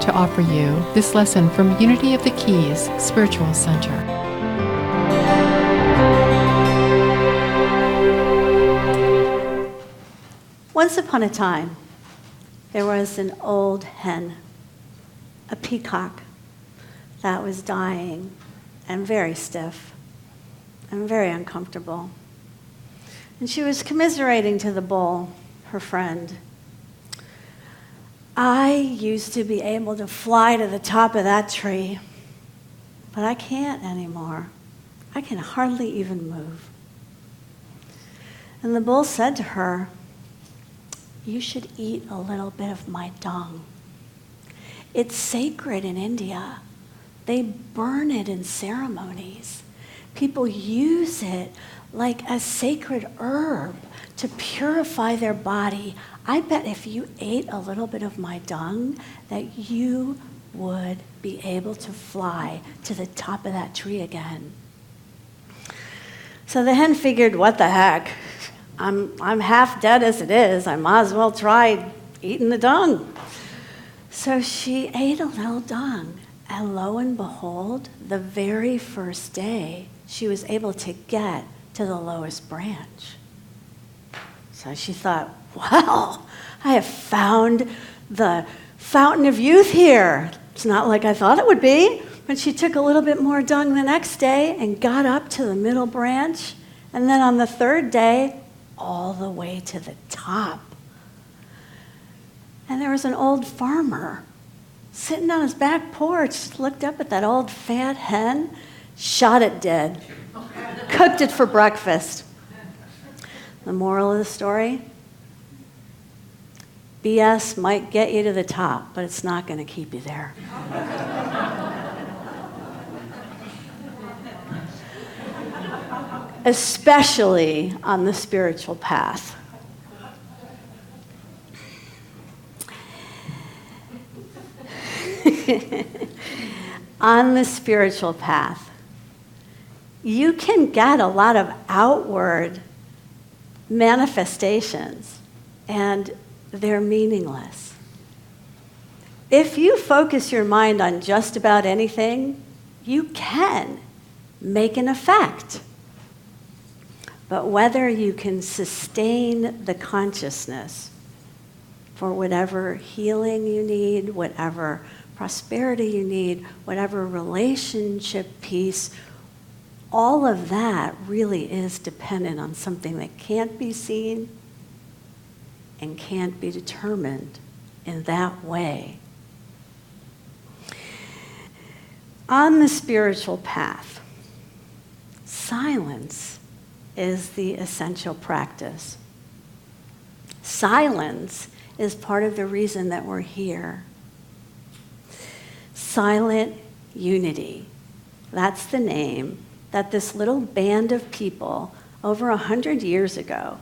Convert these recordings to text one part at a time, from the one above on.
to offer you this lesson from Unity of the Keys Spiritual Center. Once upon a time, there was an old hen, a peacock, that was dying and very stiff and very uncomfortable. And she was commiserating to the bull, her friend. I used to be able to fly to the top of that tree, but I can't anymore. I can hardly even move. And the bull said to her, "You should eat a little bit of my dung. It's sacred in India. They burn it in ceremonies. People use it like a sacred herb to purify their body. I bet if you ate a little bit of my dung, that you would be able to fly to the top of that tree again." So the hen figured, what the heck? I'm half dead as it is. I might as well try eating the dung. So she ate a little dung, and lo and behold, the very first day, she was able to get to the lowest branch. So she thought, wow, I have found the fountain of youth here. It's not like I thought it would be. But she took a little bit more dung the next day and got up to the middle branch. And then on the third day, all the way to the top. And there was an old farmer sitting on his back porch, looked up at that old fat hen, shot it dead, cooked it for breakfast. The moral of the story? BS might get you to the top, but it's not going to keep you there. Especially on the spiritual path. On the spiritual path, you can get a lot of outward manifestations, and they're meaningless. If you focus your mind on just about anything, you can make an effect. But whether you can sustain the consciousness for whatever healing you need, whatever prosperity you need, whatever relationship piece, all of that really is dependent on something that can't be seen and can't be determined in that way. On the spiritual path, silence is the essential practice. Silence is part of the reason that we're here. Silent unity. That's the name that this little band of people over 100 years ago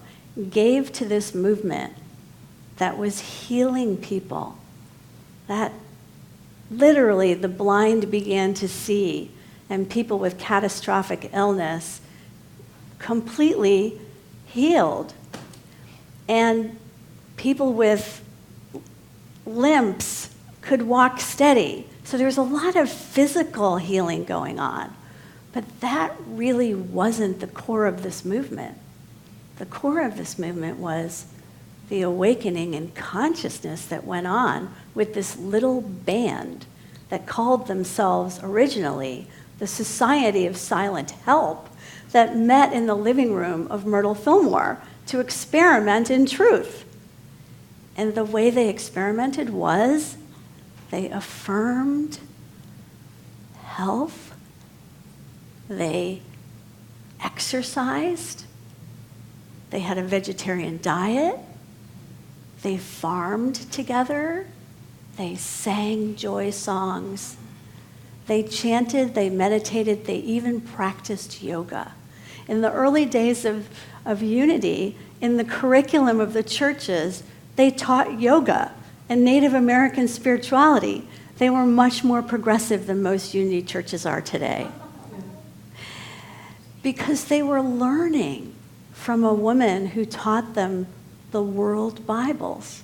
gave to this movement that was healing people, that literally the blind began to see, and people with catastrophic illness completely healed. And people with limps could walk steady. So there's a lot of physical healing going on. But that really wasn't the core of this movement. The core of this movement was the awakening in consciousness that went on with this little band that called themselves originally the Society of Silent Help, that met in the living room of Myrtle Fillmore to experiment in truth. And the way they experimented was they affirmed health, they exercised, they had a vegetarian diet, they farmed together, they sang joy songs, they chanted, they meditated, they even practiced yoga. In the early days of Unity, in the curriculum of the churches, they taught yoga and Native American spirituality. They were much more progressive than most Unity churches are today. Because they were learning from a woman who taught them the world Bibles.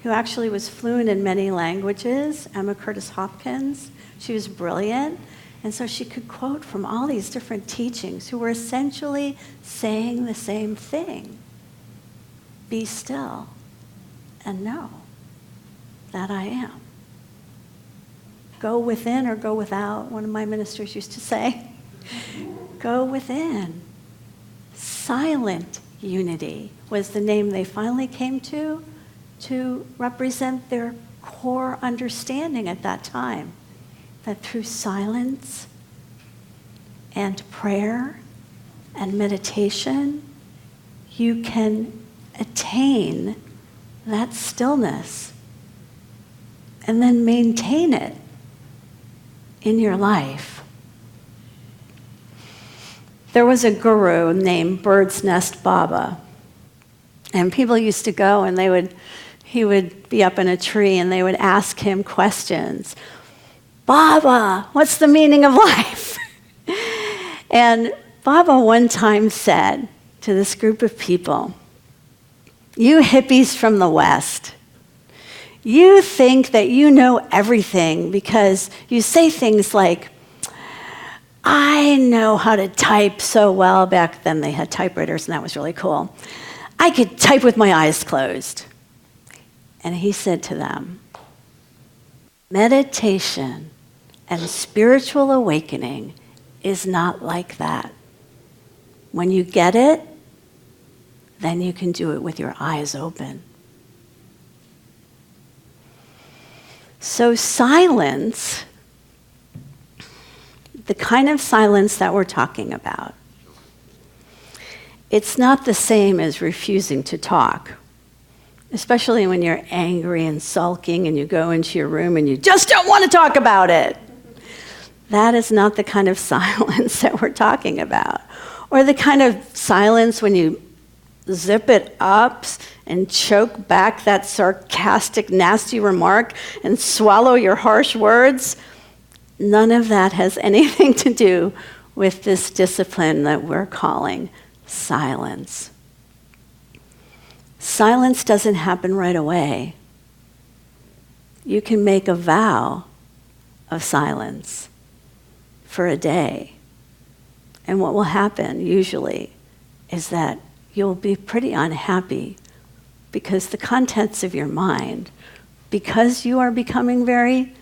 who actually was fluent in many languages, Emma Curtis Hopkins. She was brilliant. And so she could quote from all these different teachings who were essentially saying the same thing. Be still and know that I am. Go within or go without, one of my ministers used to say. Go within. Silent unity was the name they finally came to represent their core understanding at that time. That through silence and prayer and meditation, you can attain that stillness and then maintain it in your life. There was a guru named Bird's Nest Baba, and people used to go and he would be up in a tree and they would ask him questions. Baba, what's the meaning of life? And Baba one time said to this group of people, you hippies from the West, you think that you know everything because you say things like, I know how to type so well. Back then they had typewriters and that was really cool. I could type with my eyes closed. And he said to them, meditation and spiritual awakening is not like that. When you get it, then you can do it with your eyes open. So silence, the kind of silence that we're talking about, it's not the same as refusing to talk, especially when you're angry and sulking and you go into your room and you just don't want to talk about it. That is not the kind of silence that we're talking about. Or the kind of silence when you zip it up and choke back that sarcastic, nasty remark and swallow your harsh words. None of that has anything to do with this discipline that we're calling silence. Silence doesn't happen right away. You can make a vow of silence for a day. And what will happen usually is that you'll be pretty unhappy because the contents of your mind, because you are becoming very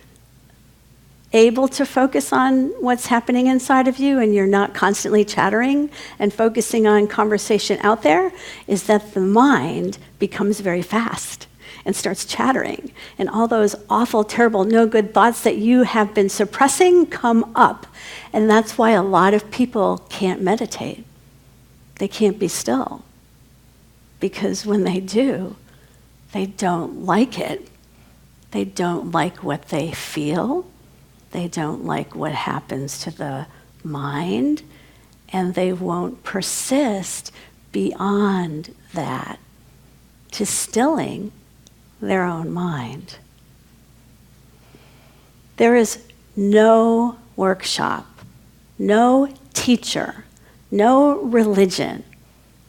able to focus on what's happening inside of you and you're not constantly chattering and focusing on conversation out there, is that the mind becomes very fast and starts chattering. And all those awful, terrible, no good thoughts that you have been suppressing come up. And that's why a lot of people can't meditate. They can't be still. Because when they do, they don't like it. They don't like what they feel. They don't like what happens to the mind. And they won't persist beyond that to stilling their own mind. There is no workshop, no teacher, no religion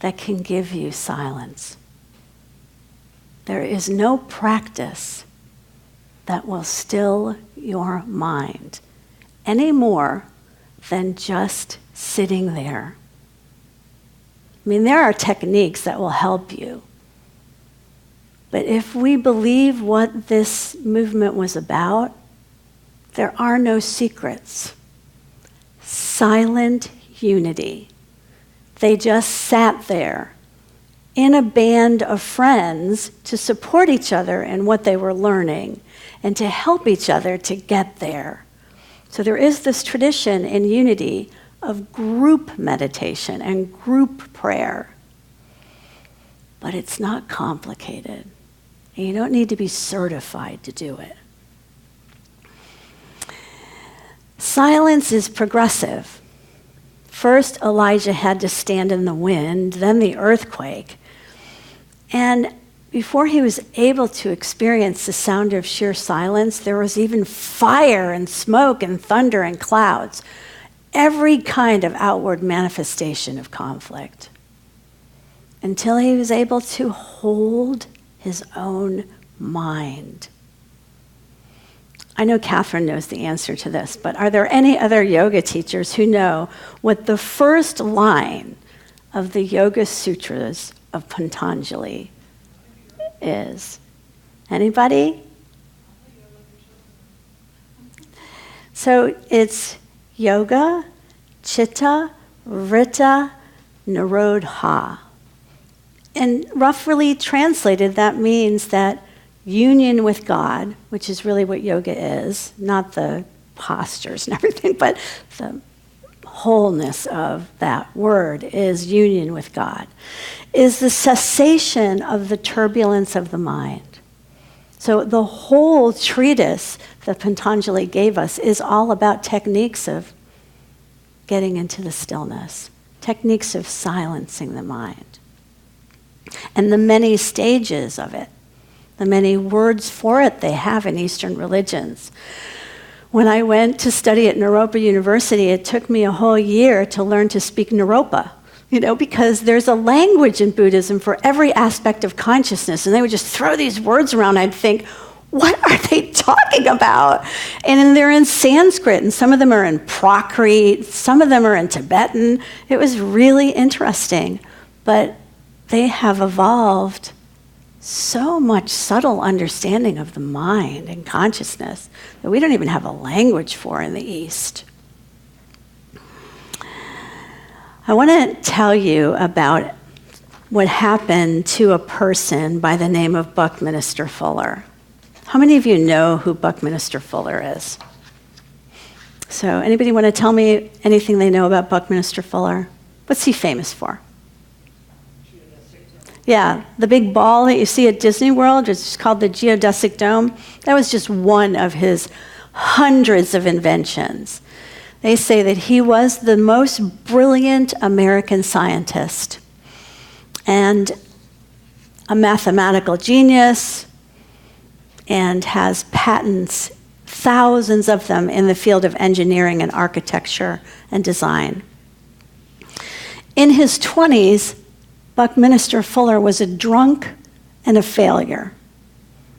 that can give you silence. There is no practice that will still your mind any more than just sitting there. I mean, there are techniques that will help you. But if we believe what this movement was about, there are no secrets. Silent unity. They just sat there in a band of friends to support each other in what they were learning and to help each other to get there. So there is this tradition in unity of group meditation and group prayer. But it's not complicated. And you don't need to be certified to do it. Silence is progressive. First, Elijah had to stand in the wind, then the earthquake. And before he was able to experience the sound of sheer silence, there was even fire and smoke and thunder and clouds. Every kind of outward manifestation of conflict. Until he was able to hold his own mind. I know Catherine knows the answer to this, but are there any other yoga teachers who know what the first line of the Yoga Sutras of Patanjali is? Anybody? So it's yoga, chitta, vritta, nirodha. And roughly translated, that means that union with God, which is really what yoga is, not the postures and everything, but the wholeness of that word is union with God, is the cessation of the turbulence of the mind. So the whole treatise that Patanjali gave us is all about techniques of getting into the stillness, techniques of silencing the mind, and the many stages of it, the many words for it they have in Eastern religions. When I went to study at Naropa University, it took me a whole year to learn to speak Naropa, because there's a language in Buddhism for every aspect of consciousness, and they would just throw these words around. I'd think, what are they talking about? And they're in Sanskrit, and some of them are in Prakrit, some of them are in Tibetan. It was really interesting, but they have evolved so much subtle understanding of the mind and consciousness that we don't even have a language for in the East. I want to tell you about what happened to a person by the name of Buckminster Fuller. How many of you know who Buckminster Fuller is? So anybody want to tell me anything they know about Buckminster Fuller? What's he famous for? Yeah, the big ball that you see at Disney World, it's called the geodesic dome. That was just one of his hundreds of inventions. They say that he was the most brilliant American scientist and a mathematical genius, and has patents, thousands of them, in the field of engineering and architecture and design. In his 20s, Buckminster Fuller was a drunk and a failure,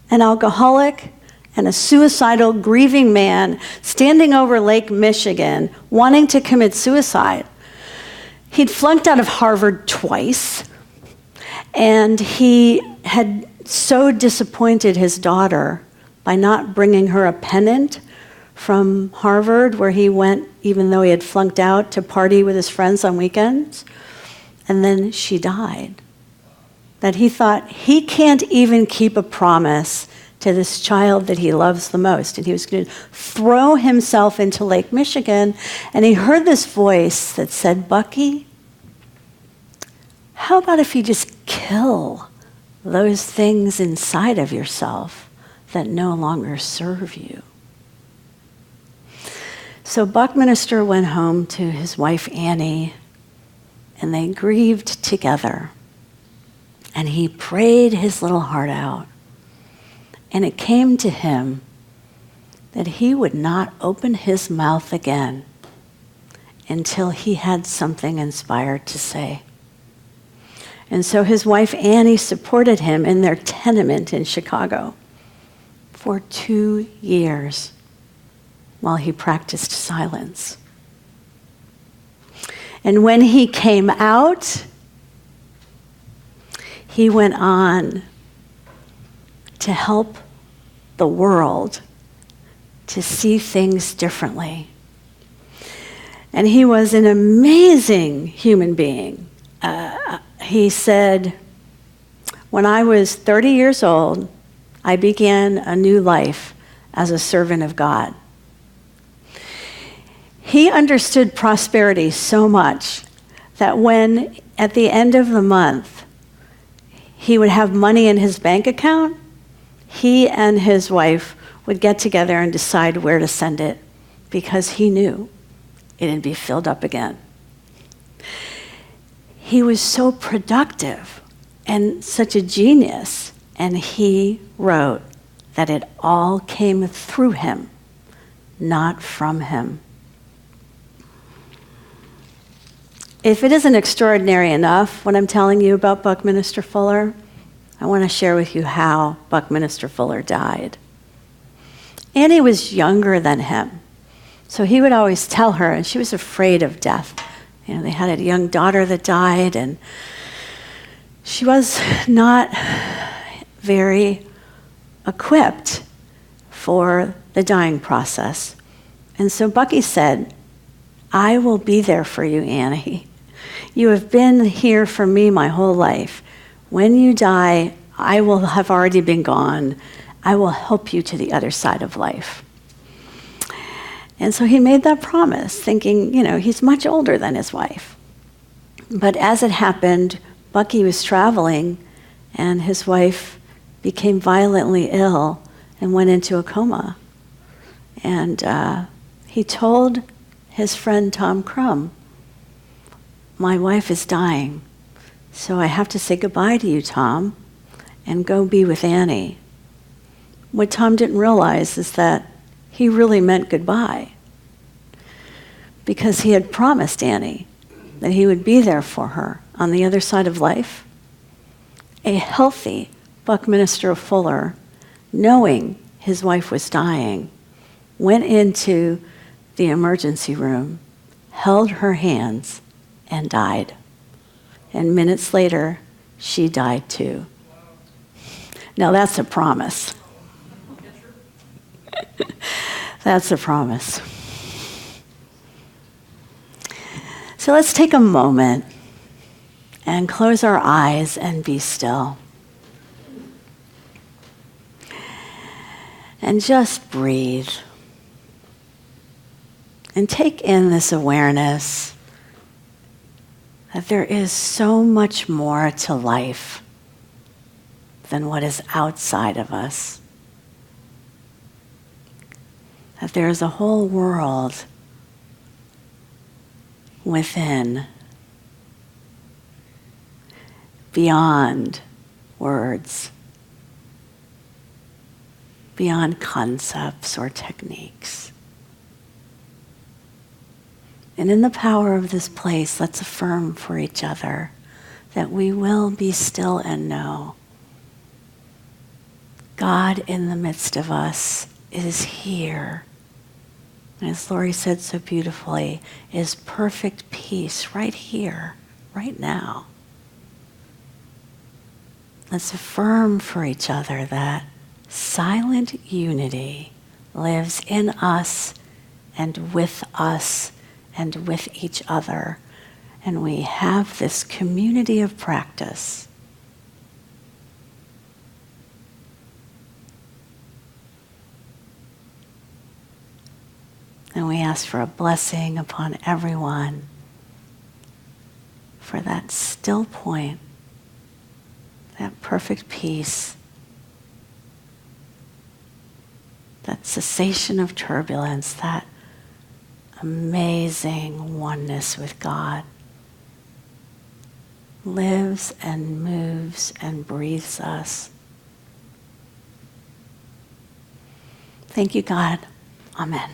an alcoholic and a suicidal, grieving man standing over Lake Michigan wanting to commit suicide. He'd flunked out of Harvard twice, and he had so disappointed his daughter by not bringing her a pennant from Harvard, where he went, even though he had flunked out, to party with his friends on weekends. And then she died. That he thought he can't even keep a promise to this child that he loves the most. And he was going to throw himself into Lake Michigan. And he heard this voice that said, Bucky, how about if you just kill those things inside of yourself that no longer serve you? So Buckminster went home to his wife Annie, and they grieved together. And he prayed his little heart out. And it came to him that he would not open his mouth again until he had something inspired to say. And so his wife Annie supported him in their tenement in Chicago for 2 years while he practiced silence. And when he came out, he went on to help the world to see things differently. And he was an amazing human being. He said, when I was 30 years old, I began a new life as a servant of God. He understood prosperity so much that when, at the end of the month, he would have money in his bank account, he and his wife would get together and decide where to send it, because he knew it'd be filled up again. He was so productive and such a genius, and he wrote that it all came through him, not from him. If it isn't extraordinary enough, what I'm telling you about Buckminster Fuller, I want to share with you how Buckminster Fuller died. Annie was younger than him, so he would always tell her, and she was afraid of death. You know, they had a young daughter that died, and she was not very equipped for the dying process. And so Bucky said, I will be there for you, Annie. You have been here for me my whole life. When you die, I will have already been gone. I will help you to the other side of life. And so he made that promise, thinking, you know, he's much older than his wife. But as it happened, Bucky was traveling, and his wife became violently ill and went into a coma. And he told his friend Tom Crum, my wife is dying, so I have to say goodbye to you, Tom, and go be with Annie. What Tom didn't realize is that he really meant goodbye, because he had promised Annie that he would be there for her on the other side of life. A healthy Buckminster Fuller, knowing his wife was dying, went into the emergency room, held her hands, and died. And minutes later, she died too. Now that's a promise. That's a promise. So let's take a moment and close our eyes and be still. And just breathe. And take in this awareness that there is so much more to life than what is outside of us. That there is a whole world within, beyond words, beyond concepts or techniques. And in the power of this place, let's affirm for each other that we will be still and know God in the midst of us is here. And as Lori said so beautifully, is perfect peace right here, right now. Let's affirm for each other that silent unity lives in us and with each other. And we have this community of practice. And we ask for a blessing upon everyone for that still point, that perfect peace, that cessation of turbulence, that amazing oneness with God lives and moves and breathes us. Thank you, God. Amen.